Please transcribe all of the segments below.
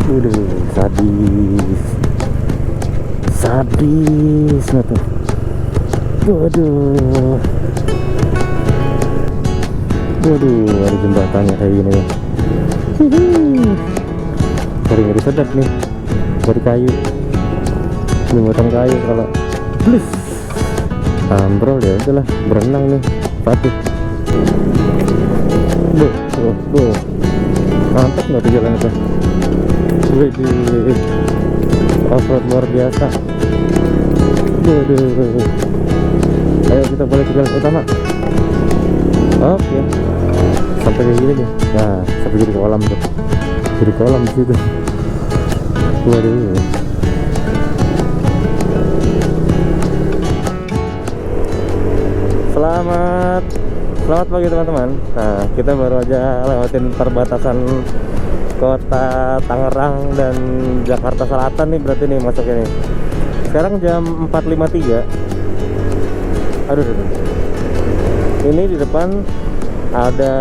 Waduh, sadis. Sadis nah tuh. Waduh. Waduh, ada jembatannya kayak gini ya. Ngeri-ngeri sedap nih. Dari kayu. Jembatan kayu kalau blus ambrol ya udahlah, berenang nih Fatih. Mantap nggak tuh jalan itu. Wih, off-road luar biasa. Waduh. Ayo kita balik ke jalan utama. Oke. Sampai kayak gini nih. Nah, sampai jadi kolam tuh. Jadi kolam di situ. Waduh. Selamat pagi teman-teman. Nah, kita baru aja lewatin perbatasan kota Tangerang dan Jakarta Selatan nih, berarti nih masuknya nih. Sekarang jam 4.53. Aduh. Ini di depan ada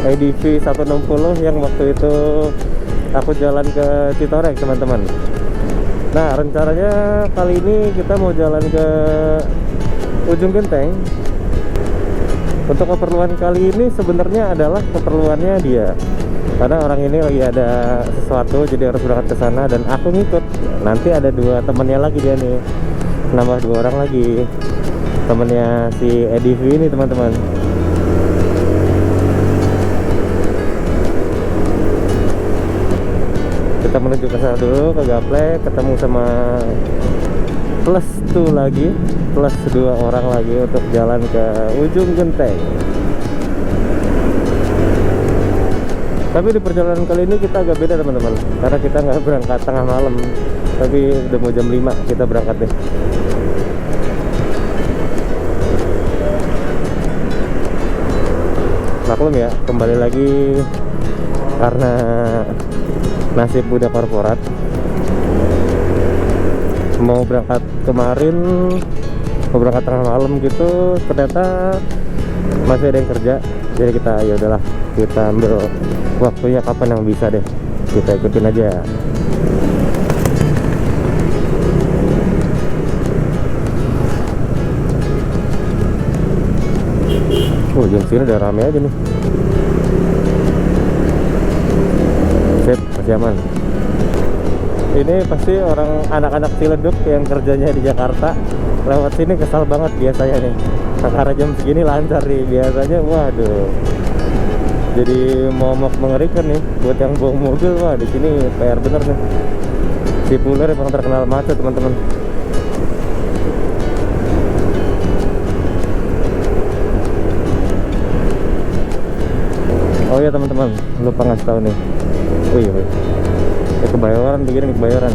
EDV 160 yang waktu itu aku jalan ke Citorek, teman-teman. Nah, rencananya kali ini kita mau jalan ke Ujung Genteng. Untuk keperluan kali ini sebenarnya adalah keperluannya dia, karena orang ini lagi ada sesuatu jadi harus berangkat ke sana dan aku ngikut. Nanti ada dua temannya lagi dia nih, nambah 2 orang lagi, temennya si EDV ini, teman-teman. Kita menuju ke sana dulu, ke Gaplek, ketemu sama plus 2 orang lagi untuk jalan ke Ujung Genteng. Tapi di perjalanan kali ini kita agak beda, teman-teman, karena kita nggak berangkat tengah malam, tapi udah mau jam 5 kita berangkat deh. Maklum ya, kembali lagi karena nasib budak korporat. Mau berangkat kemarin, mau berangkat tengah malam gitu, ternyata masih ada yang kerja. Jadi kita ya udahlah, kita ambil waktunya kapan yang bisa deh, kita ikutin aja. Jam sini udah rame aja nih. Sip, masih aman. Ini pasti orang anak-anak Ciledug yang kerjanya di Jakarta lewat sini kesal banget biasanya nih. Karena jam segini lancar nih biasanya, waduh. Jadi momok mengerikan nih buat yang bawa mobil. Wah, di sini PR bener nih. Cipuler emang terkenal macet, teman-teman. Oh iya teman-teman, lupa ngasih tahu nih. Wih. Kebayoran begini, Kebayoran.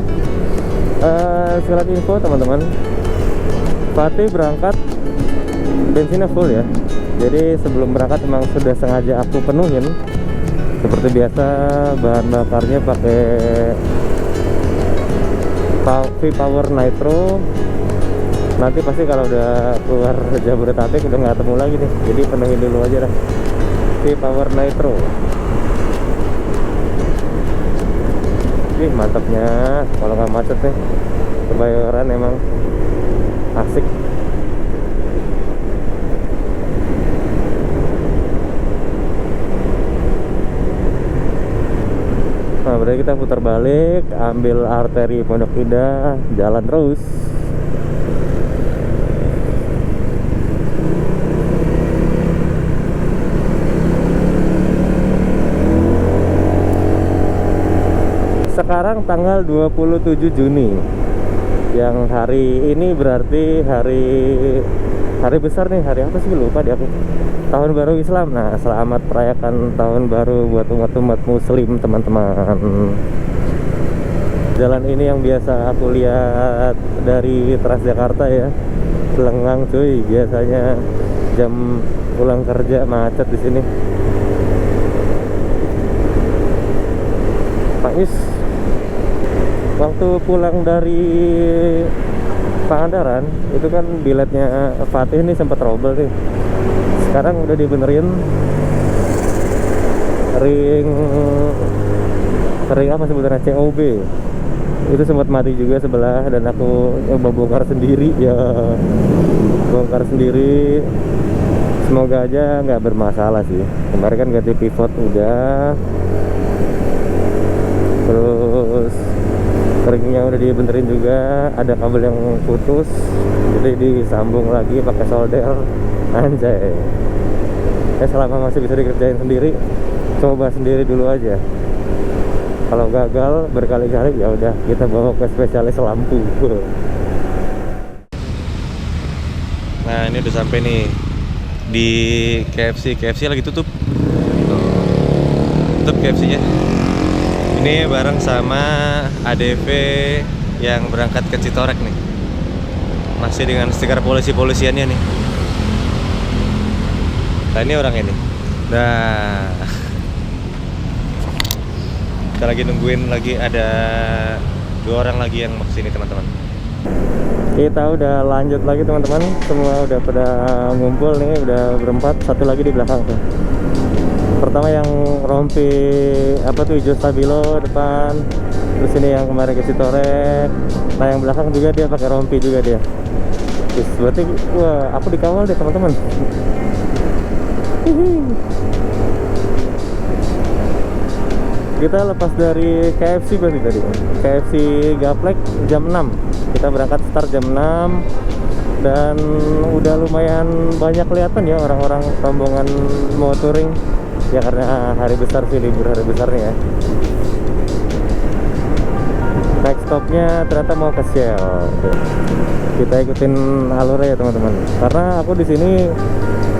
Sekali lagi info, teman-teman. Fatih berangkat bensinnya full ya. Jadi sebelum berangkat memang sudah sengaja aku penuhin. Seperti biasa bahan bakarnya pakai V-Power Nitro. Nanti pasti kalau udah keluar Jabodetabek udah nggak temu lagi nih. Jadi penuhin dulu aja dah. V-Power Nitro. Mantapnya kalau nggak macet nih, Kebayoran emang asik. Nah, berarti kita putar balik, ambil arteri Pondok Indah, jalan terus. Sekarang tanggal 27 Juni. Yang hari ini berarti hari besar nih. Hari apa sih, lupa di aku. Tahun Baru Islam. Nah, selamat merayakan Tahun Baru buat umat-umat muslim, teman-teman. Jalan ini yang biasa aku lihat dari Transjakarta ya, lengang cuy. Biasanya jam pulang kerja macet di sini. Pak Is, waktu pulang dari Pangandaran itu kan biletnya Fatih ini sempat trouble nih. Sekarang udah dibenerin, ring sering apa sebutannya, COB. Itu sempat mati juga sebelah, dan aku coba bongkar sendiri ya, bongkar sendiri. Semoga aja nggak bermasalah sih. Kemarin kan ganti pivot udah, terus ringnya udah dibenerin juga, ada kabel yang putus jadi disambung lagi pakai solder. Anjay, selama masih bisa dikerjain sendiri, coba sendiri dulu aja. Kalau gagal berkali-kali ya udah kita bawa ke spesialis lampu. Nah, ini udah sampai nih di KFC. KFC lagi tutup. Tutup KFC-nya. Ini bareng sama ADV yang berangkat ke Citorek nih. Masih dengan stiker polisi-polisiannya nih. Nah, ini orang ini. Nah, kita lagi nungguin lagi, ada 2 orang lagi yang mau kesini teman-teman. Kita udah lanjut lagi teman-teman, semua udah pada ngumpul nih, udah berempat. Satu lagi di belakang tuh. Pertama yang rompi apa tuh, hijau stabilo depan. Terus ini yang kemarin ke Citorek. Nah, yang belakang juga dia pakai rompi juga dia. Terus berarti wah, aku dikawal deh teman-teman. Kita lepas dari KFC berarti tadi. KFC Gaplek jam 6. Kita berangkat start jam 6. Dan udah lumayan banyak kelihatan ya orang-orang rombongan mau touring. Ya karena hari besar sih, libur hari besar nih ya. Next stopnya ternyata mau ke Shell. Kita ikutin alurnya ya teman-teman. Karena aku di sini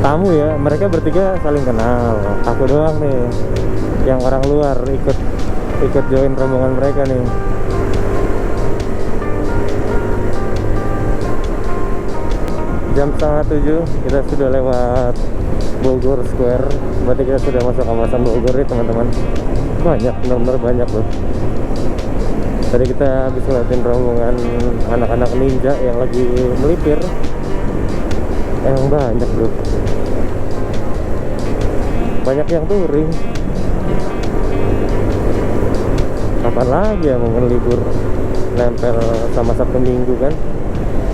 tamu ya, mereka bertiga saling kenal. Aku doang nih yang orang luar ikut join rombongan mereka nih. Jam 6:30 kita sudah lewat Bogor Square. Berarti kita sudah masuk kawasan Bogor nih teman-teman. Banyak, benar-benar banyak loh. Tadi kita habis ngeliatin rombongan anak-anak ninja yang lagi melipir. Emang banyak loh. Banyak yang touring. Kapan lagi ya momen libur nempel sama Sabtu Minggu kan?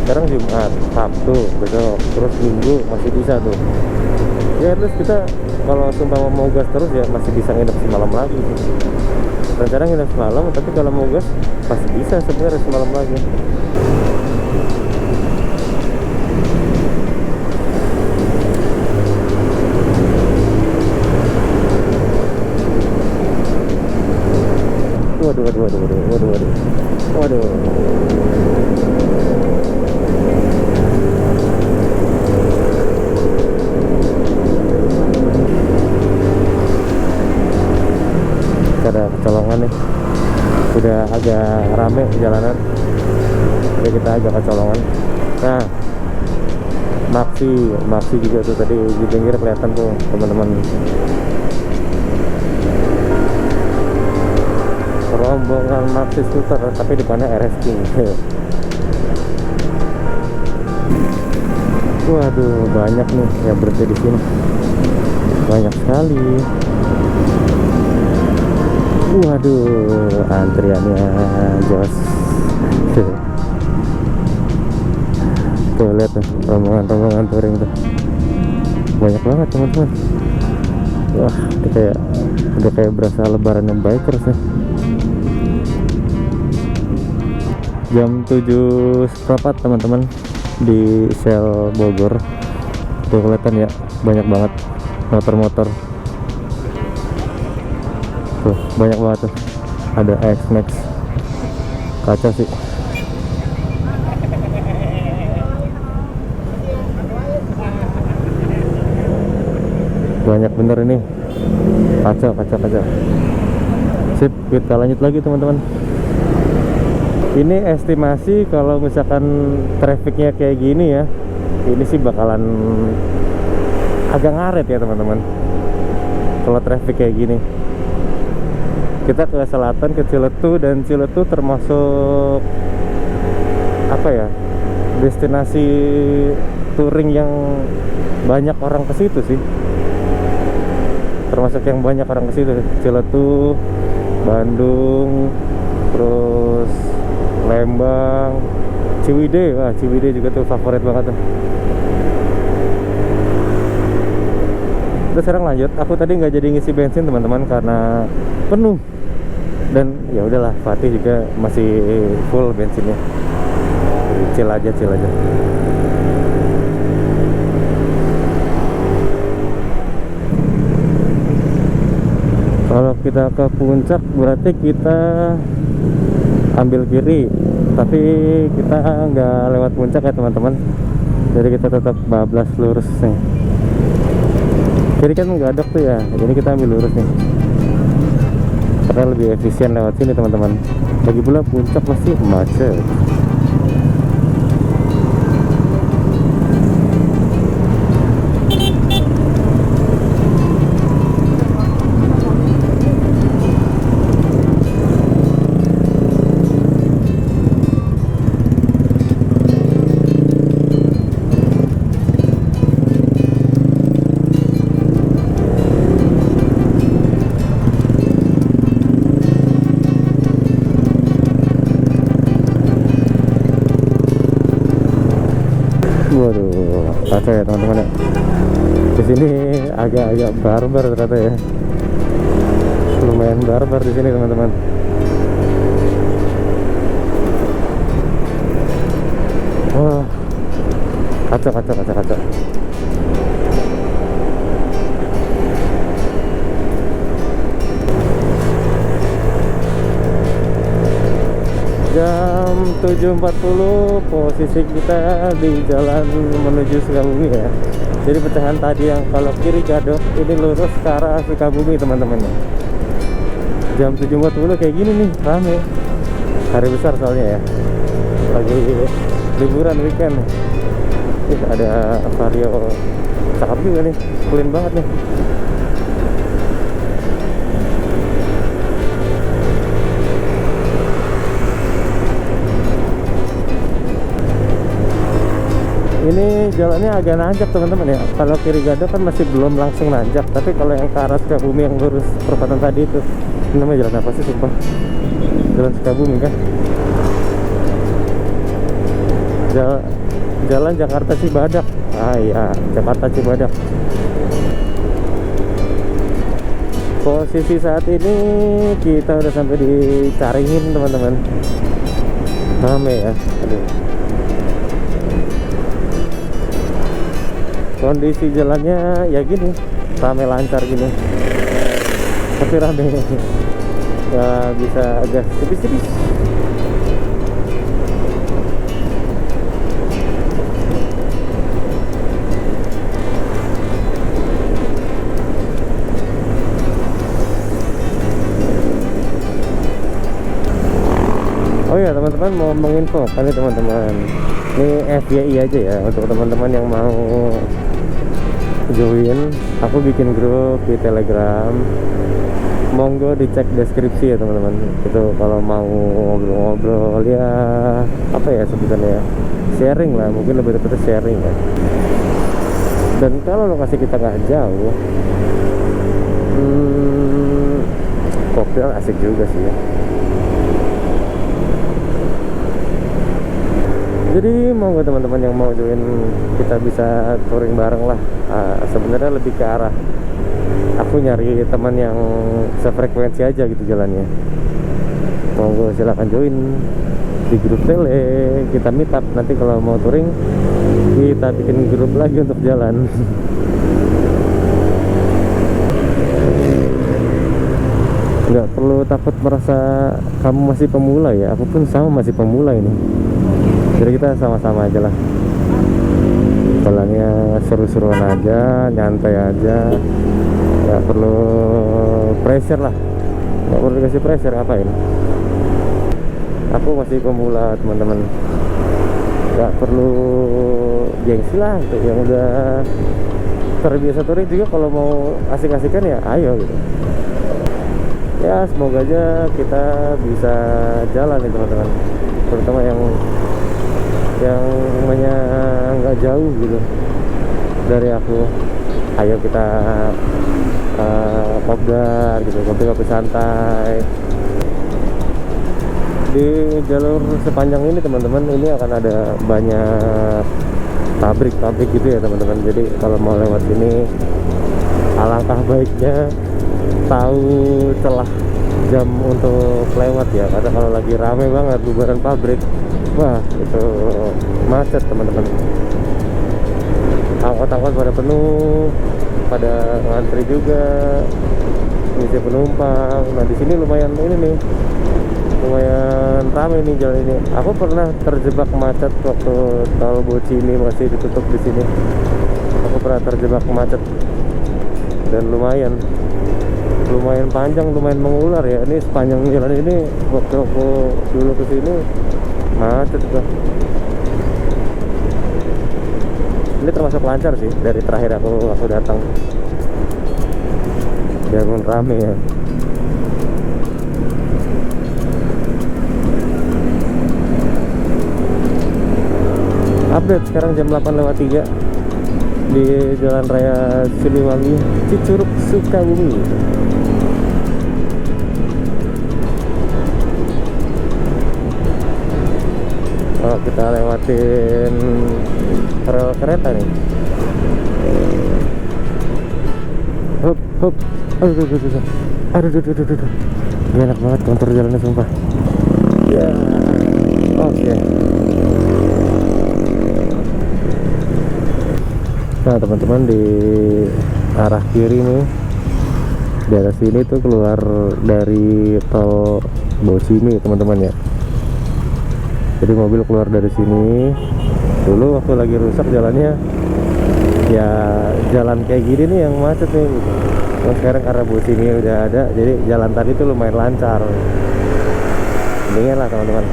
Sekarang Jumat, Sabtu, besok, terus Minggu masih bisa tuh. Ya terus kita kalau sumpah mau gas terus ya masih bisa nginep semalam lagi. Rencana nginep semalam, tapi kalau mau gas masih bisa sebenarnya semalam lagi. Waduh. Ada kecolongan nih, udah agak rame jalanan, jadi kita agak kecolongan. Nah, Maxi juga tuh tadi di pinggir kelihatan tuh teman-teman. Rombongan Maxi skuter, tapi depannya RSQ. Waduh, banyak nih yang berhenti di sini, banyak sekali. Waduh, antriannya jos. Tuh lihat tuh rombongan touring tuh, banyak banget teman-teman. Wah, udah kayak berasa lebaran yang bikers nih. Jam 7:15 teman-teman di Shell Bogor. Tuh kelihatan ya, banyak banget motor-motor. Tuh banyak banget tuh, ada X-Max, kaca sih. Banyak bener ini, kaca. Sip, kita lanjut lagi teman-teman. Ini estimasi kalau misalkan trafficnya kayak gini ya, ini sih bakalan agak ngaret ya teman-teman. Kalau traffic kayak gini, kita ke selatan, ke Ciletu, dan Ciletu termasuk apa ya, destinasi touring yang banyak orang ke situ sih. Termasuk yang banyak orang ke situ, Ciletu, Bandung, terus Lembang, Ciwidey. Wah, Ciwidey juga tuh favorit banget tuh. Terus sekarang lanjut. Aku tadi nggak jadi ngisi bensin teman-teman karena penuh. Dan ya udahlah, Fatih juga masih full bensinnya. Chill aja. Kalau kita ke puncak berarti kita ambil kiri, tapi kita nggak lewat puncak ya teman-teman. Jadi kita tetap bablas lurus nih. Kiri kan nggak ada tuh ya, jadi kita ambil lurus nih. Karena lebih efisien lewat sini teman-teman. Lagi pula puncak masih macet. Waduh, kacau ya teman-teman ya. Di sini agak-agak barbar ternyata ya. Lumayan barbar di sini teman-teman. Wah, kacau. Jam 7.40 posisi kita di jalan menuju Sukabumi ya. Jadi pecahan tadi yang kalau kiri Gadok, ini lurus ke arah Sukabumi teman-teman. Jam 7.40 kayak gini nih, rame. Hari besar soalnya ya. Lagi liburan weekend. Ada Vario, cakep juga nih, clean banget nih. Ini jalannya agak nanjak teman-teman ya. Kalau kiri Gadok kan masih belum langsung nanjak, tapi kalau yang ke arah Sukabumi yang lurus perempatan tadi itu, namanya jalan apa sih sumpah? Jalan Sukabumi kan? Jalan Jakarta Cibadak. Ah iya, Jakarta Cibadak. Posisi saat ini kita udah sampai di Caringin teman-teman. Rame ya. Aduh. Kondisi jalannya ya gini, rame lancar gini, tapi rame ya, bisa agak tipis-tipis. Oh ya teman-teman, mau menginfokan nih teman-teman, ini FYI aja ya untuk teman-teman yang mau join. Aku bikin grup di Telegram, monggo dicek deskripsi ya teman-teman. Itu kalau mau ngobrol-ngobrol ya, apa ya sebutannya ya, sharing lah, mungkin lebih tepatnya sharing ya. Dan kalau lokasi kita nggak jauh, koktail asik juga sih ya. Jadi monggo teman-teman yang mau join, kita bisa touring bareng lah. Sebenarnya lebih ke arah aku nyari teman yang sefrekuensi aja gitu jalannya. Monggo silakan join di grup tele, kita meet up. Nanti kalau mau touring kita bikin grup lagi untuk jalan. Nggak perlu takut merasa kamu masih pemula ya, aku pun sama masih pemula ini. Jadi kita sama-sama aja lah, jalannya seru-seruan aja, nyantai aja, nggak perlu pressure lah, nggak perlu dikasih pressure, ngapain. Aku masih pemula teman-teman, nggak perlu gengsi lah gitu. Yang udah terbiasa touring juga kalau mau asik-asikan ya ayo gitu ya. Semoga aja kita bisa jalan nih teman-teman, terutama yang namanya nggak jauh gitu dari aku. Ayo kita kopdar gitu, kopi-kopi santai. Di jalur sepanjang ini teman-teman, ini akan ada banyak pabrik-pabrik gitu ya teman-teman. Jadi kalau mau lewat sini alangkah baiknya tahu celah jam untuk lewat ya, karena kalau lagi rame banget bubaran pabrik, wah itu macet teman-teman. Angkot-angkot pada penuh, pada ngantri juga ngisi penumpang. Nah di sini lumayan ini nih, lumayan ramai nih jalan ini. Aku pernah terjebak macet waktu tol Boci ini masih ditutup di sini. Aku pernah terjebak macet dan lumayan panjang, lumayan mengular ya. Ini sepanjang jalan ini waktu aku dulu ke sini macet tuh. Ini termasuk lancar sih dari terakhir aku datang. Biarpun rame ya. Update sekarang jam 8:03 di Jalan Raya Siliwangi, Cicurug, Sukabumi. Oh, kita lewatin rel kereta nih. Hop, hop. Aduh. Gak enak banget kontur jalannya sumpah. Ya, oke. Nah teman-teman, di arah kiri nih, di arah sini tuh keluar dari tol Bocimi teman-teman ya. Jadi mobil keluar dari sini. Dulu waktu lagi rusak jalannya, ya jalan kayak gini nih yang macet nih gitu. Terus sekarang karena Bocimi udah ada, jadi jalan tadi tuh lumayan lancar. Mendingan lah teman-teman.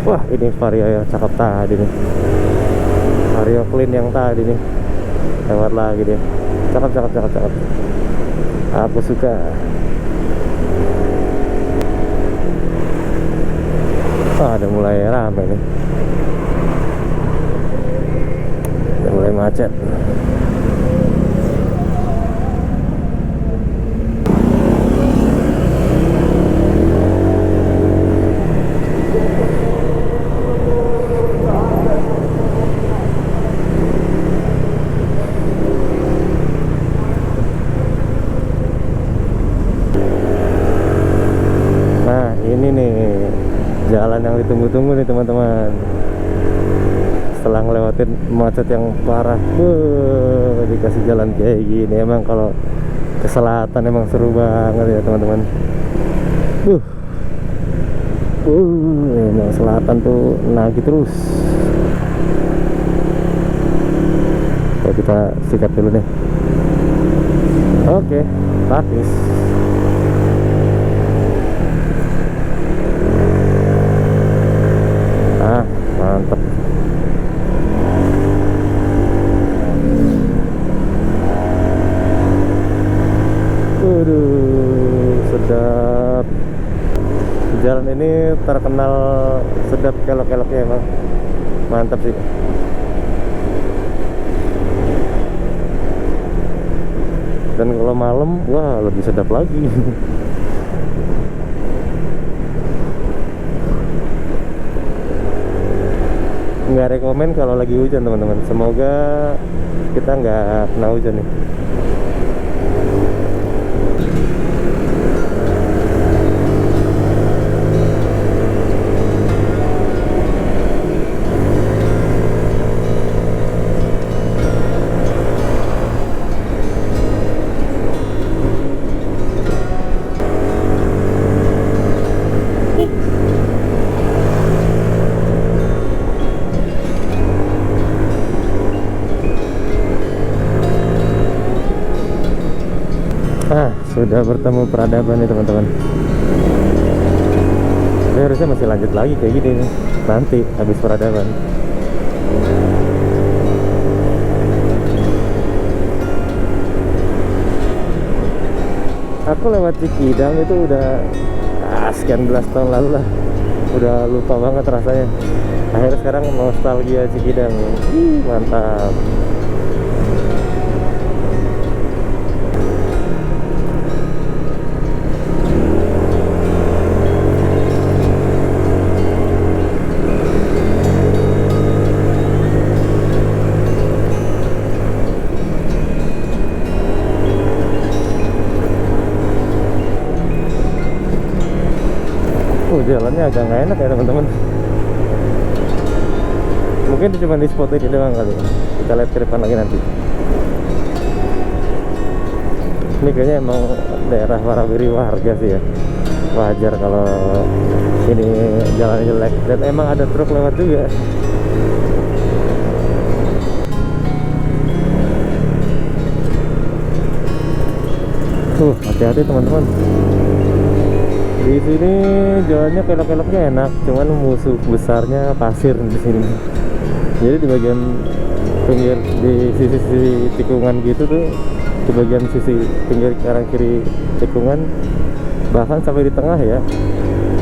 Wah ini Vario yang cakep tadi nih, Vario Clean yang tadi nih, lewat lagi dia. Cakep. Aku suka. Ada mulai ramai nih, udah mulai macet. Nah ini nih jalan yang ditunggu-tunggu nih teman-teman. Setelah ngelewatin macet yang parah, dikasih jalan kayak gini. Emang kalau ke selatan emang seru banget ya teman-teman. Emang selatan tuh nagih terus. Oke, kita sikat dulu nih. Oke, praktis. Mantap. Sedap. Jalan ini terkenal sedap kelok-keloknya emang. Mantap sih. Dan kalau malam, wah lebih sedap lagi. Nggak rekomen kalau lagi hujan teman-teman. Semoga kita nggak kena hujan nih. Sudah bertemu peradaban nih teman-teman. Tapi harusnya masih lanjut lagi kayak gini nih, nanti habis peradaban. Aku lewat Cikidang itu udah sekian belas tahun lalu lah. Udah lupa banget rasanya. Akhirnya sekarang nostalgia Cikidang. Mantap. jalannya agak nggak enak ya teman-teman. Mungkin cuma di spot ini doang kali. Kita lihat ke depan lagi nanti. Ini kayaknya emang daerah Warawiri warga sih ya. Wajar kalau ini jalannya jelek, dan emang ada truk lewat juga. Hati-hati teman-teman. Di sini jalannya kelok-keloknya enak, cuman musuh besarnya pasir di sini. Jadi di bagian pinggir, di sisi tikungan gitu tuh, di bagian sisi pinggir kanan kiri tikungan, bahkan sampai di tengah ya,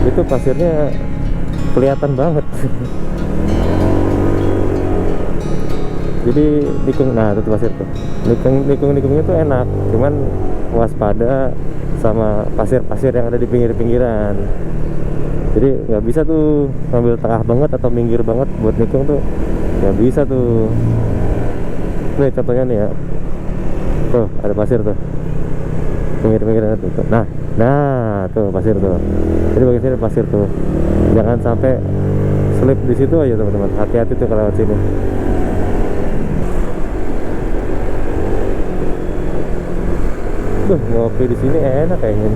itu pasirnya kelihatan banget. Jadi nikung, nah itu pasir tuh, nikungnya tuh enak, cuman waspada sama pasir-pasir yang ada di pinggir-pinggiran. Jadi nggak bisa tuh ngambil tengah banget atau minggir banget buat nikung tuh, nggak bisa tuh. Nih contohnya nih ya, tuh ada pasir tuh, pinggir-pinggiran tuh. Nah tuh pasir tuh. Jadi bagian sini pasir tuh, jangan sampai slip di situ aja teman-teman. Hati-hati tuh kalau lewat sini. Ngopi di sini enak kayaknya.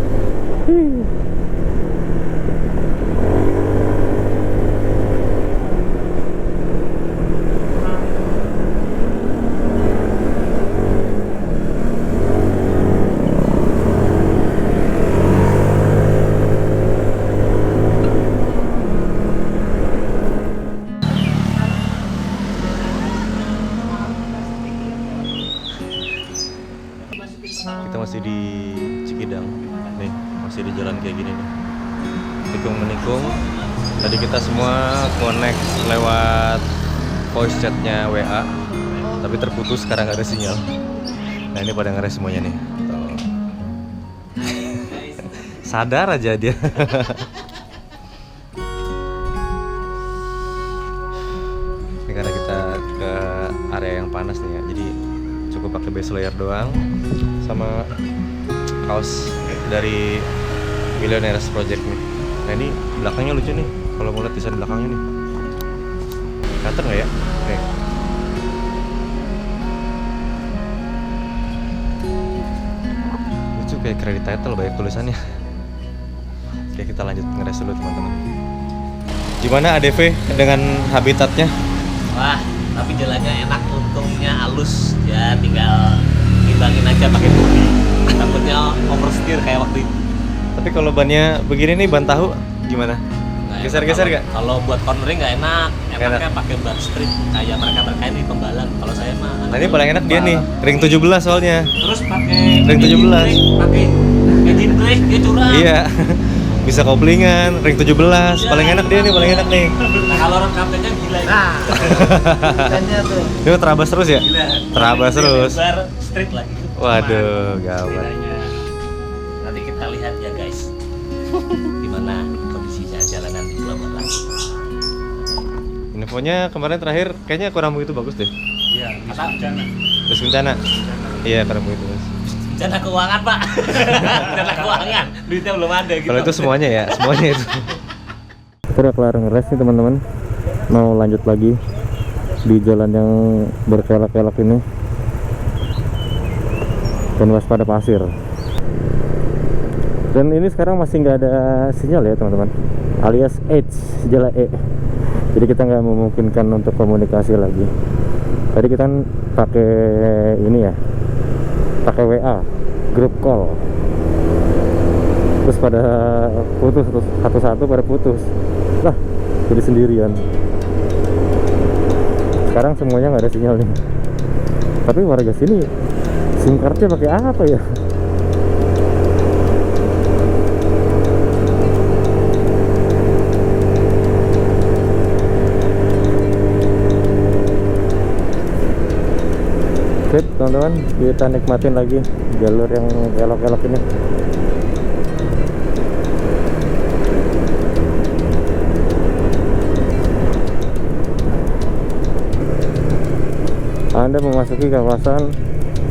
Kita masih di Cikidang nih, masih di jalan kayak gini nih, tikung menikung. Tadi kita semua connect lewat voice chatnya WA, tapi terputus karena nggak ada sinyal. Nah ini pada ngeres semuanya nih. Sadar aja dia. Ini karena kita ke area yang panas nih ya, jadi cukup pakai base layer doang sama kaos dari Millionaires Project nih. Nah ini belakangnya lucu nih, kalau mau lihat desain belakangnya nih, kelihatan nggak ya? Nih. Lucu kayak credit title, banyak tulisannya. Oke, kita lanjut ngeres dulu teman-teman. Gimana ADV dengan habitatnya? Wah, tapi jalannya enak, untungnya halus ya, tinggal timbangin aja pakai bodi. Takutnya oversteer kayak waktu itu. Tapi kalau bannya begini nih, ban tahu gimana? Geser-geser gak? Kalau buat cornering nggak enak, enaknya pakai ban street kayak mereka ini pembalap. Kalau saya mah. Nah ini paling enak dia nih, ring 17 soalnya. Terus pakai ring 17. Pakai engine brake dia curang. Iya. Bisa koplingan, ring 17, ya, paling enak dia nih, paling enak nih. Nah kalau orang kaptennya gila. Nah, tuh. Dia terabas terus ya? Gila. Terabas terus. Bar street lagi. Waduh, gawat. Nanti kita lihat ya guys, gimana kondisinya jalanan di Pelabuhan. Infonya kemarin terakhir kayaknya kurang begitu bagus deh. Iya, kata bencana. Terus bencana? Iya, kurang begitu bagus. Bencana keuangan pak. Bencana keuangan, duitnya belum ada gitu. Kalau itu semuanya ya, semuanya itu. Kita udah kelar ngeres nih teman-teman, mau lanjut lagi di jalan yang berkelok-kelok ini dan waspada pasir. Dan ini sekarang masih nggak ada sinyal ya teman-teman, alias H, jalan E. Jadi kita nggak memungkinkan untuk komunikasi lagi. Tadi kita pakai ini ya, pakai WA, grup call, terus pada putus, satu-satu pada putus lah, jadi sendirian. Sekarang semuanya nggak ada sinyal nih. Tapi warga sini SIM cardnya pakai apa ya? Oke teman-teman, kita nikmatin lagi jalur yang kelok-kelok ini. Anda memasuki kawasan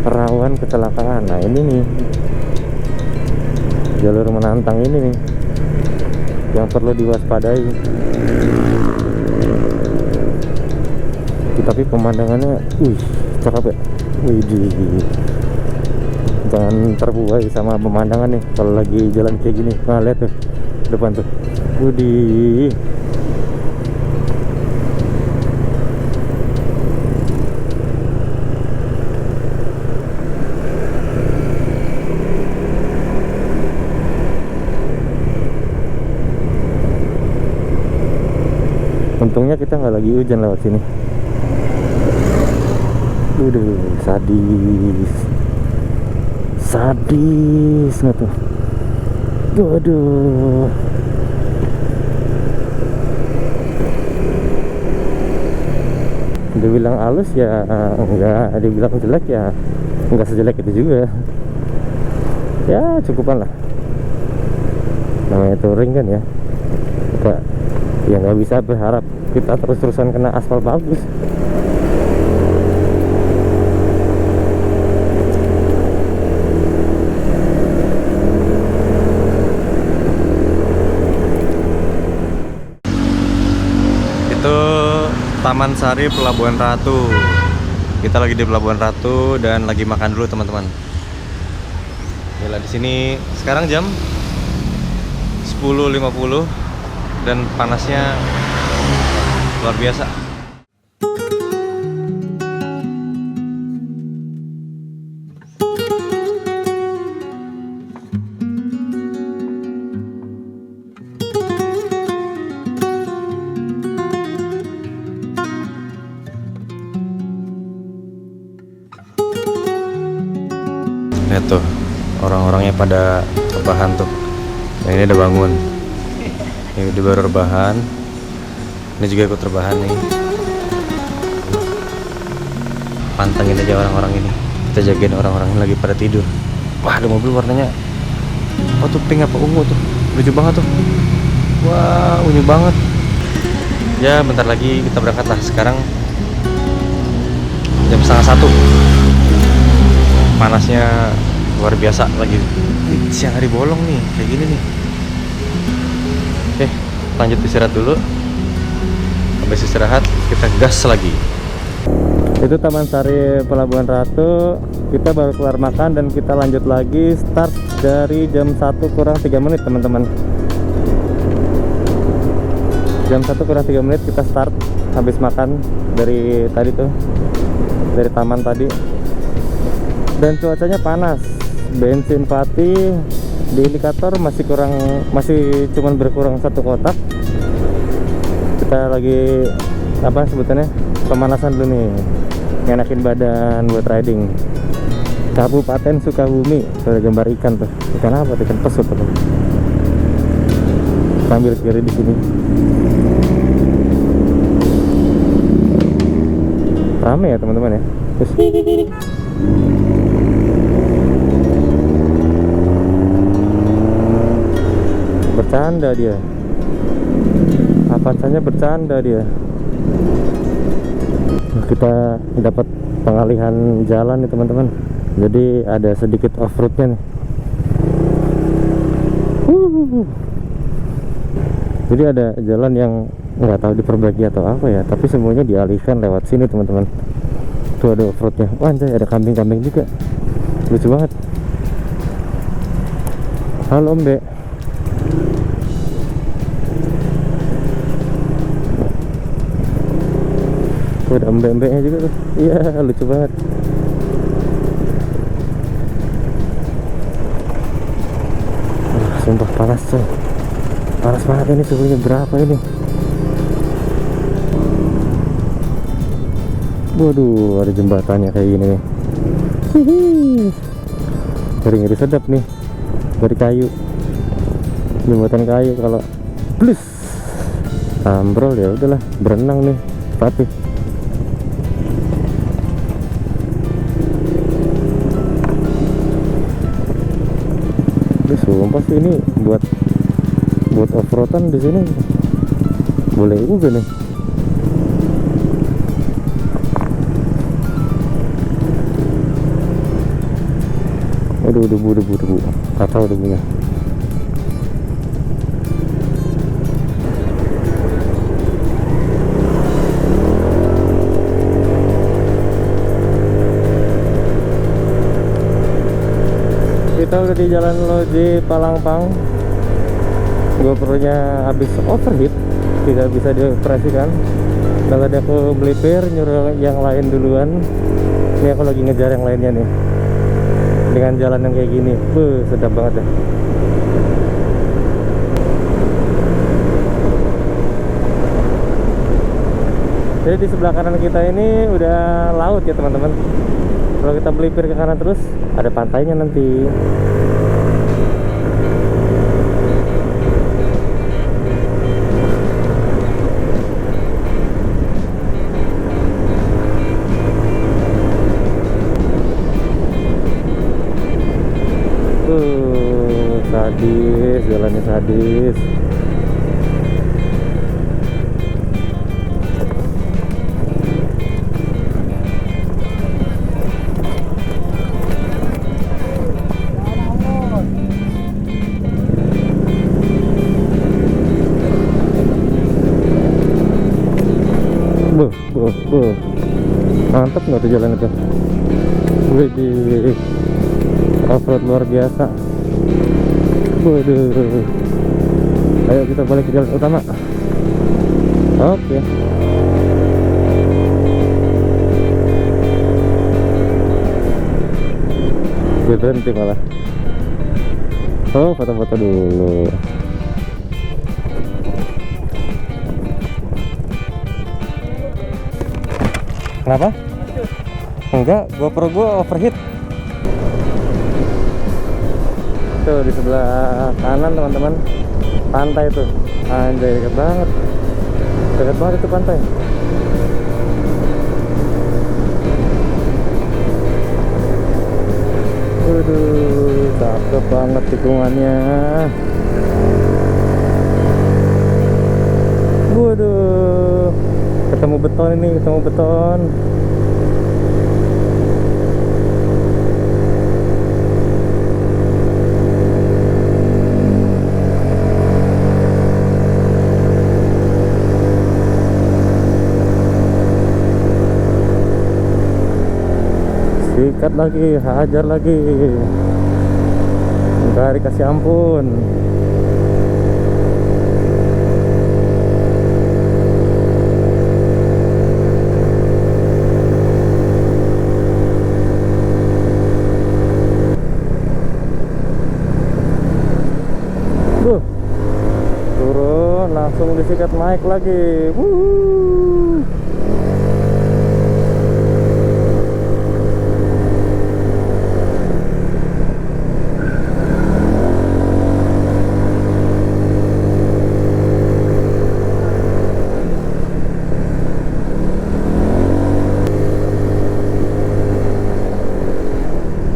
rawan kecelakaan. Nah ini nih, jalur menantang ini nih. yang perlu diwaspadai. Tapi pemandangannya, cakep ya. Jangan terbuai sama pemandangan nih kalau lagi jalan kayak gini. Nah, lihat tuh depan tuh. Widih. Untungnya kita nggak lagi hujan lewat sini. Sadis nggak tuh? Waduh. Dibilang halus ya enggak, dibilang jelek ya enggak sejelek itu juga. Ya cukupan lah. Namanya touring kan ya. Kita ya nggak bisa berharap kita terus-terusan kena aspal bagus. Itu Taman Sari Pelabuhan Ratu. Kita lagi di Pelabuhan Ratu dan lagi makan dulu teman-teman. Gila, di sini sekarang jam 10.50 dan panasnya luar biasa. Lihat tuh, orang-orangnya pada rebahan tuh. Yang ini udah bangun. Ini udah baru rebahan. Ini juga ikut rebahan nih. Pantengin aja orang-orang ini. Kita jagain orang-orang yang lagi pada tidur. Wah, ada mobil warnanya, oh tuh pink apa ungu tuh, lucu banget tuh. Wah, unyu banget. Ya bentar lagi kita berangkat lah. Sekarang jam 12:30. Panasnya luar biasa lagi. Siang hari bolong nih, kayak gini nih. Oke, lanjut istirahat dulu. Habis istirahat kita gas lagi. Itu Taman Sari Pelabuhan Ratu. Kita baru kelar makan dan kita lanjut lagi. Start dari jam 1 kurang 3 menit teman-teman. Jam 1 kurang 3 menit kita start. Habis makan dari tadi tuh, dari taman tadi. Dan cuacanya panas. Bensin Pati di indikator masih cuman berkurang 1 kotak. Kita lagi apa sebutannya, pemanasan dulu nih, ngenakin badan buat riding. Kabupaten Sukabumi. Tuh ada gambar ikan tuh. Ikan apa tuh? Ikan pesut tuh. Sambil kiri di sini. Rame ya teman-teman ya. Terus bercanda dia. Avanzanya bercanda dia. Kita dapat pengalihan jalan nih teman-teman. Jadi ada sedikit off-roadnya nih. Jadi ada jalan yang nggak tahu diperbaiki atau apa ya, tapi semuanya dialihkan lewat sini teman-teman. Tuh ada off-roadnya. Wah anjay, ada kambing-kambing juga. Lucu banget. Halo Mbak. Tuh ada mbek-mbeknya juga tuh. Iya, lucu banget. Sumpah panas coy. Panas banget ini, suhunya berapa ini? Waduh, ada jembatannya kayak gini nih. Ngeri-ngeri sedap nih. Dari kayu. Jembatan kayu, kalau plus ambrol ya udahlah, berenang nih Fatih. Sumpah sih ini buat off-roadan di sini boleh juga nih. Aduh, debu kacau debunya. Kita udah di Jalan Loji Palangpang. GoPro-nya habis overheat, tidak bisa dioperasikan. Kalau ada aku melipir nyuruh yang lain duluan. Ini aku lagi ngejar yang lainnya nih. Dengan jalan yang kayak gini, sedap banget ya. Jadi di sebelah kanan kita ini udah laut ya teman-teman. Kalau kita melipir ke kanan terus ada pantainya nanti. Sadis, jalannya sadis. Mantap nggak tuh jalan itu? Wih, off-road luar biasa. Waduh. Ayo kita balik ke jalan utama. Oke. Gue berhenti malah. Oh, foto-foto dulu. Kenapa? Enggak, GoPro gue overheat. Tuh di sebelah kanan teman-teman, pantai tuh. Anjay, dekat banget. Dekat banget itu pantai. Waduh, cakep banget tikungannya. Waduh, ketemu beton ini, ketemu beton. Sikat lagi, hajar lagi. Nggak dikasih ampun. Turun, langsung disikat naik lagi.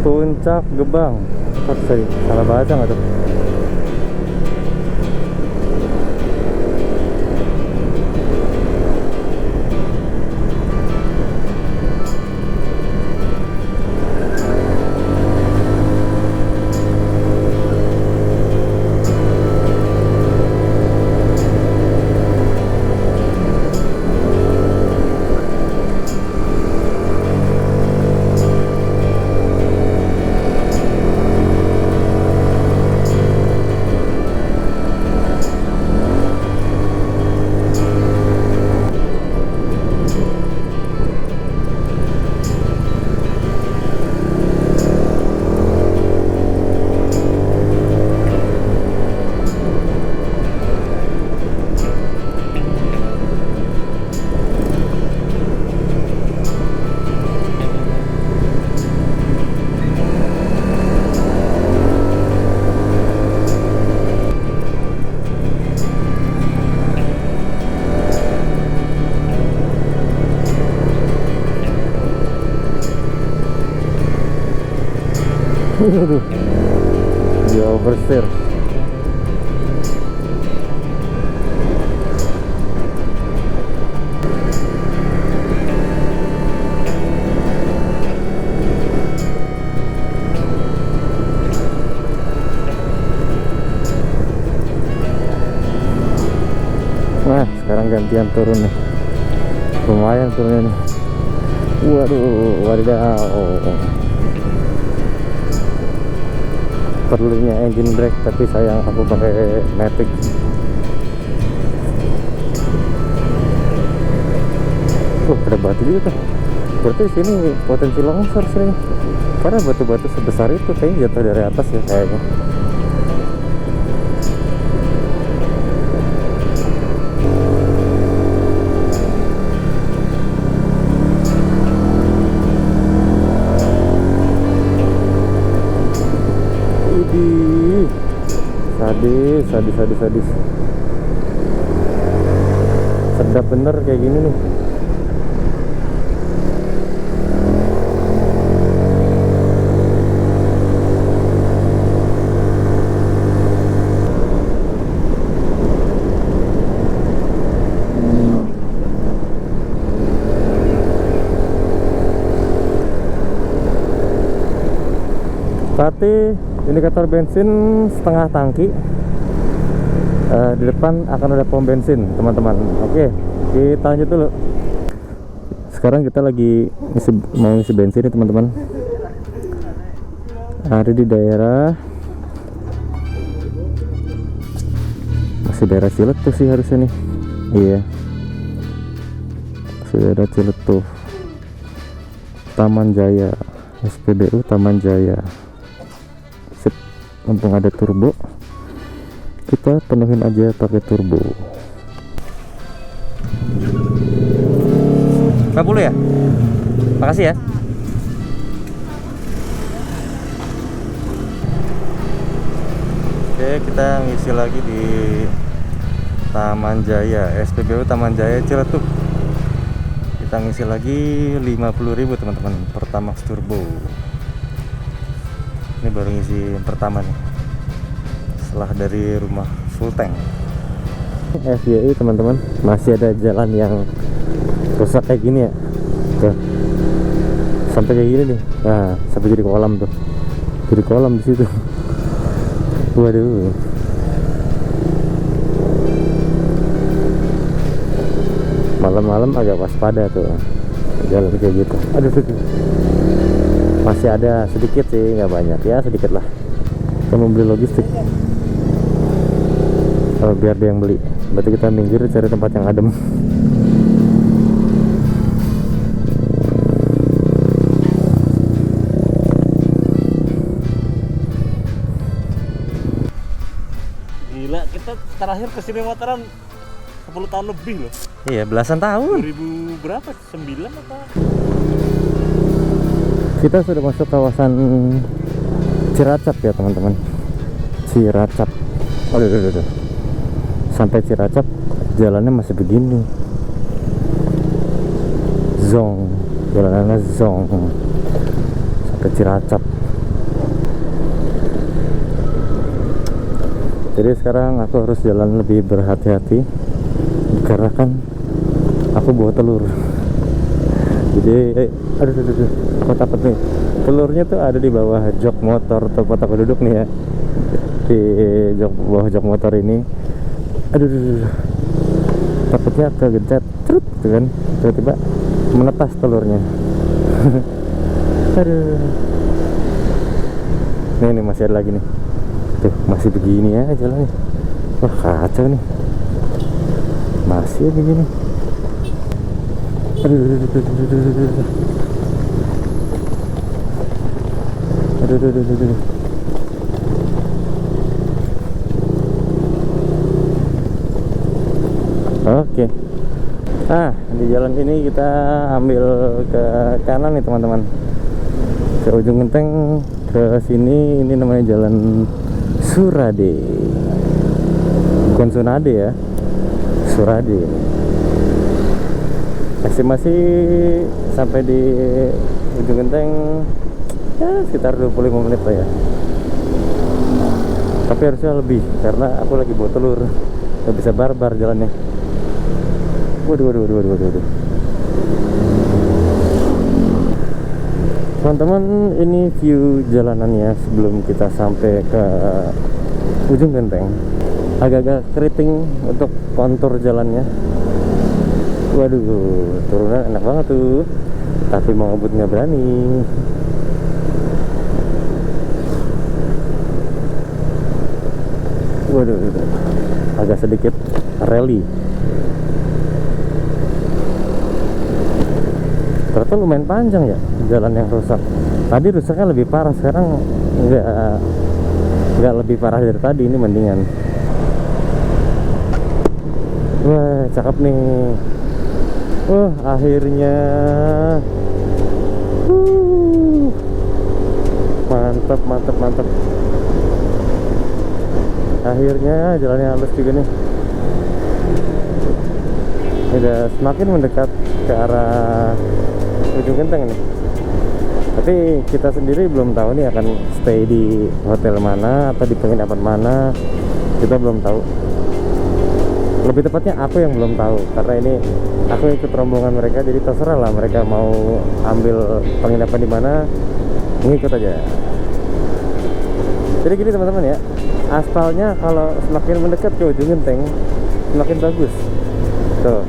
Puncak Gebang. Sorry, salah baca nggak tuh? Dia oversteer. Nah, sekarang gantian turun nih. Lumayan turunnya nih. Waduh, wadidaw. perlunya engine brake, tapi sayang aku pakai Matic. Ada batu juga tuh. Berarti di sini potensi longsor sih, karena batu-batu sebesar itu kayaknya jatuh dari atas ya kayaknya. Idih, sadis. Sedap bener kayak gini nih. Berarti indikator bensin setengah tangki. Di depan akan ada pom bensin, teman-teman. Oke, kita lanjut dulu. Sekarang kita lagi mau ngisi bensin nih, teman-teman. Ada di daerah, masih daerah Ciletuh sih harusnya nih. Iya, masih daerah Ciletuh, Taman Jaya, SPBU Taman Jaya. Mumpung ada turbo, kita penuhin aja pakai turbo. 50 ya? Makasih ya. Oke, kita ngisi lagi di Taman Jaya, SPBU Taman Jaya Ciletuh. Kita ngisi lagi 50.000 teman-teman, Pertamax turbo. Ini baru ngisi yang pertama nih, setelah dari rumah full tank. FYI teman-teman, masih ada jalan yang rusak kayak gini ya. Tuh, sampai kayak gini nih. Nah, sampai jadi kolam tuh. Jadi kolam di situ. Waduh. Malam-malam agak waspada tuh jalan kayak gitu. Aduh. Masih ada sedikit sih, nggak banyak ya, sedikit lah. Kita mau beli logistik, biar dia yang beli. Berarti kita minggir cari tempat yang adem. Gila, kita terakhir kesini motoran 10 tahun lebih loh. Iya, belasan tahun. 2000 berapa? 9 apa? Kita sudah masuk kawasan Ciracap ya teman-teman. Ciracap. Aduh. Sampai Ciracap jalannya masih begini. Zong. Jalanannya zong. Sampai Ciracap. Jadi sekarang aku harus jalan lebih berhati-hati, karena kan aku bawa telur. Jadi aduh, aku takut nih, telurnya tuh ada di bawah jok motor tempat aku duduk nih ya, di bawah jok motor ini. Aduh, takutnya kegencet trut gitu kan, tiba-tiba menetas telurnya. Aduh, nih masih ada lagi nih, tuh masih begini ya jalannya. Wah, kacau nih, masih begini. Aduh. Oke. Di jalan ini kita ambil ke kanan nih teman-teman. Ke ujung genteng ke sini, ini namanya Jalan Surade. Bukan Sunade ya. Surade. Estimasi sampai di ujung genteng ya sekitar 25 menit lah ya. Tapi harusnya lebih karena aku lagi bawa telur, nggak bisa barbar jalannya. Waduh. Teman-teman, ini view jalanannya sebelum kita sampai ke ujung genteng. Agak-agak keriting untuk kontur jalannya. Waduh, turunan enak banget tuh, tapi mau ngebut nggak berani. Waduh, agak sedikit rally. Ternyata lumayan panjang ya jalan yang rusak. Tadi rusaknya lebih parah, sekarang nggak lebih parah dari tadi, ini mendingan. Wah, cakep nih. Wah, akhirnya. Mantap, mantap, mantap. Akhirnya jalannya halus juga nih. Udah semakin mendekat ke arah Ujung Genteng nih. Tapi kita sendiri belum tahu nih akan stay di hotel mana atau di penginapan mana. Kita belum tahu. Lebih tepatnya aku yang belum tahu, karena ini aku ikut rombongan mereka, jadi terserah lah mereka mau ambil penginapan di mana, ngikut aja. Jadi gini teman-teman ya, aspalnya kalau semakin mendekat ke Ujung Genteng semakin bagus. Tuh.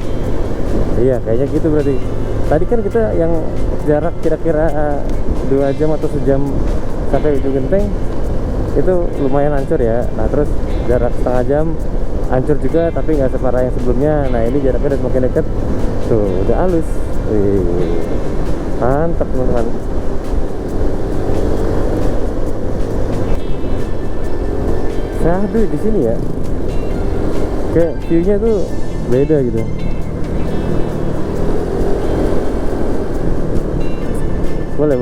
Iya, kayaknya gitu berarti. Tadi kan kita yang jarak kira-kira 2 jam atau sejam sampai Ujung Genteng itu lumayan hancur ya. Nah, terus jarak setengah jam hancur juga, tapi nggak separah yang sebelumnya. Nah, ini jaraknya udah semakin dekat. Tuh, udah halus. Wih, mantap teman-teman. Syahdu di sini ya, kayak view-nya tuh beda gitu. Boleh.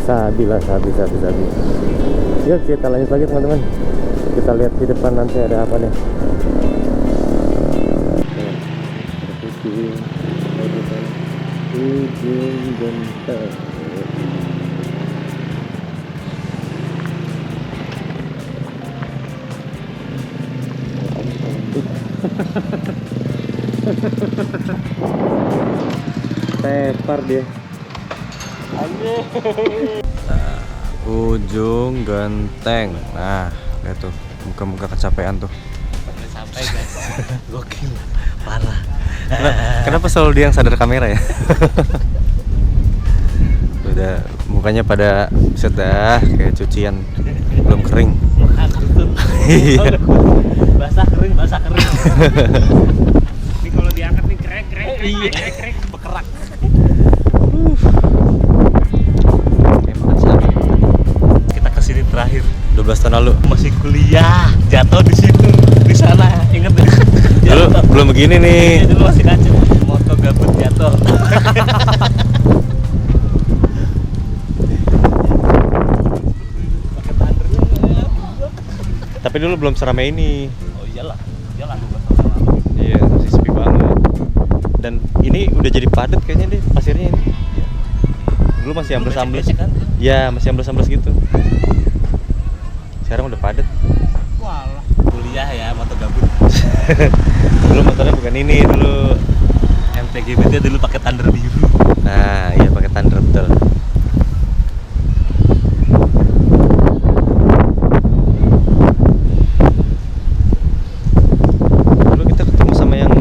Sabi lah, sabi. Yuk kita lanjut lagi teman-teman. Kita lihat di depan nanti ada apa nih. Ujung Genteng. Tepar dia. Ujung Genteng. Nah, lihat tuh muka-muka kecapean tuh. Udah sampai guys. Gokil, parah. Kenapa selalu dia yang sadar kamera ya? Udah mukanya pada buset dah kayak cucian belum kering. Iya. Basah kering. Ini kalau diangkat nih krek. Bekerak. Kita kesini terakhir 12 tahun lalu. masih kuliah, jatuh di situ, di sana, inget deh. Dulu belum begini nih. Dulu masih kacau, moto gabut jatuh. Pakai tandernya. Tapi dulu belum seramai ini. Oh iyalah 12 tahun lalu. Iya, masih sepi banget. Dan ini udah jadi padat kayaknya deh pasirnya ini. Dulu masih ambles-ambles kan? Ya, masih ambles-ambles gitu. Sekarang udah padat. Walah, kuliah ya moto gabut. Dulu motornya bukan ini dulu. MTGB dia dulu pakai Thunder biru. Nah, iya pakai Thunder betul. Dulu kita ketemu sama yang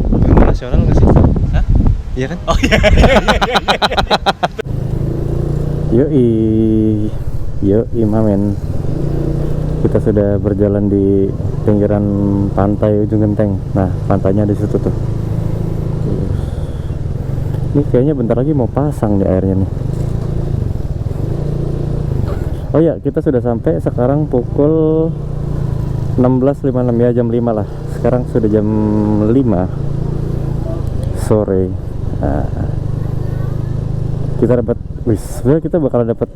pengguna nasional nggak sih? Hah? Iya kan? Oh iya. Yoi mamen. Kita sudah berjalan di pinggiran pantai Ujung Genteng. Nah, pantainya di situ tuh. Ini kayaknya bentar lagi mau pasang di airnya nih. Oh ya, kita sudah sampai. Sekarang pukul 16.56 ya, jam 5 lah. Sekarang sudah jam 5 sore. Nah, kita dapat, sebenarnya kita bakalan dapat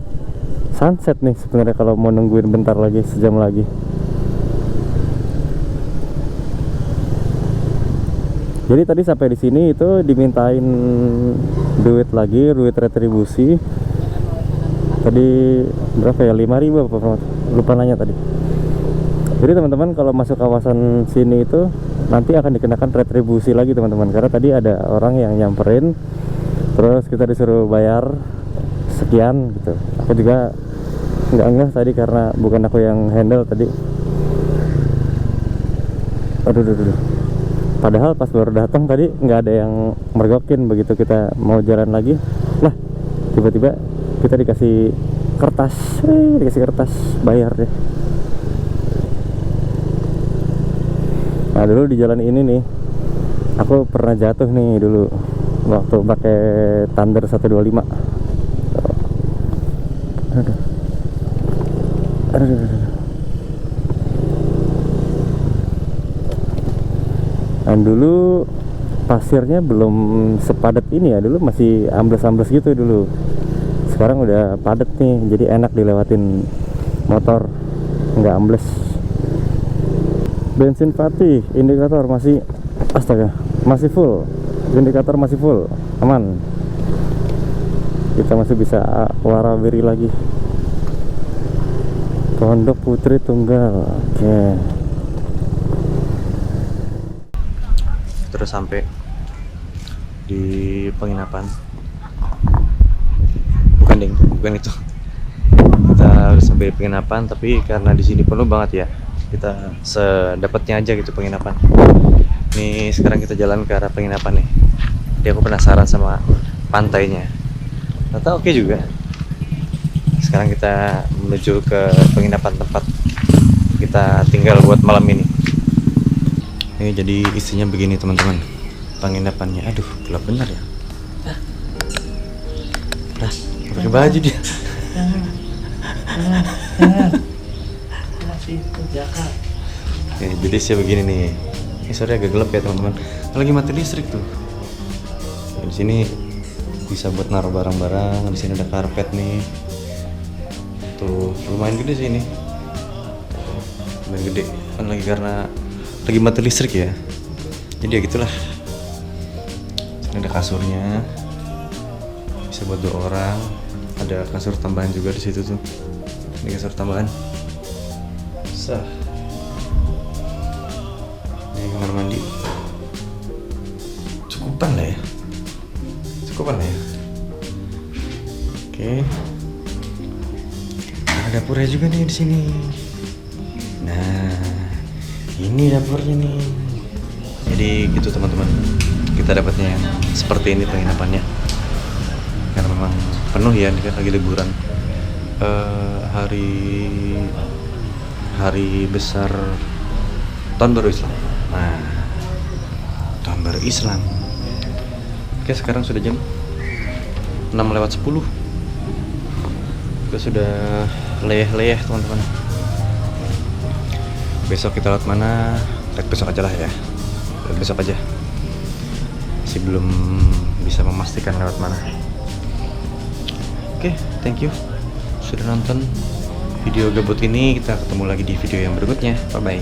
sunset nih sebenarnya kalau mau nungguin bentar lagi, sejam lagi. Jadi tadi sampai di sini itu dimintain duit lagi, duit retribusi. Tadi berapa ya? 5.000 apa? Lupa nanya tadi. Jadi teman-teman kalau masuk kawasan sini itu nanti akan dikenakan retribusi lagi teman-teman, karena tadi ada orang yang nyamperin, terus kita disuruh bayar sekian gitu. Aku juga nggak tadi karena bukan aku yang handle tadi. Aduh. Padahal pas baru datang tadi nggak ada yang mergokin. Begitu kita mau jalan lagi, lah tiba-tiba kita dikasih kertas bayar deh. Nah dulu di jalan ini nih aku pernah jatuh nih dulu waktu pakai Thunder 125. Aduh. Aduh. Dan dulu pasirnya belum sepadat ini ya, dulu masih ambles-ambles gitu dulu. Sekarang udah padat nih, jadi enak dilewatin motor, nggak ambles. Bensin Fatih, indikator masih, astaga, masih full. Indikator masih full, aman. Kita masih bisa warawiri lagi. Pondok Putri Tunggal, oke. Terus sampai di penginapan. Bukan itu. Kita udah sampai penginapan, tapi karena di sini penuh banget ya, kita sedapatnya aja gitu penginapan. Nih sekarang kita jalan ke arah penginapan nih. Jadi aku penasaran sama pantainya. Ternyata oke juga. Sekarang kita menuju ke penginapan tempat kita tinggal buat malam ini. Ini jadi isinya begini teman-teman, penginapannya. Aduh, gelap benar ya. Nah, pakai baju dia. Oke, jadi sih begini nih. Ini sore agak gelap ya teman-teman. Lagi mati listrik tuh. Di sini bisa buat naruh barang-barang. Di sini ada karpet nih. Tuh lumayan gede sih ini. Lumayan gede. Kan karena lagi mati listrik ya. Jadi ya gitulah. Sini ada kasurnya. Bisa buat 2 orang. Ada kasur tambahan juga di situ tuh. Ini kasur tambahan. Sah. Ini kamar mandi. Cukupan lah ya. Oke. Ada dapurnya juga nih di sini. Nah, ini dapurnya nih. Jadi gitu teman-teman. Kita dapatnya seperti ini penginapannya. Karena memang penuh ya, ini kan lagi liburan. Hari besar Tahun Baru Islam. Nah, Tahun Baru Islam. Oke, sekarang sudah jam 6:10. Kita sudah leyeh teman-teman. Besok kita lewat mana? Besok aja lah ya. Besok aja. Masih belum bisa memastikan lewat mana. Oke, thank you sudah nonton video gabut ini. Kita ketemu lagi di video yang berikutnya. Bye bye.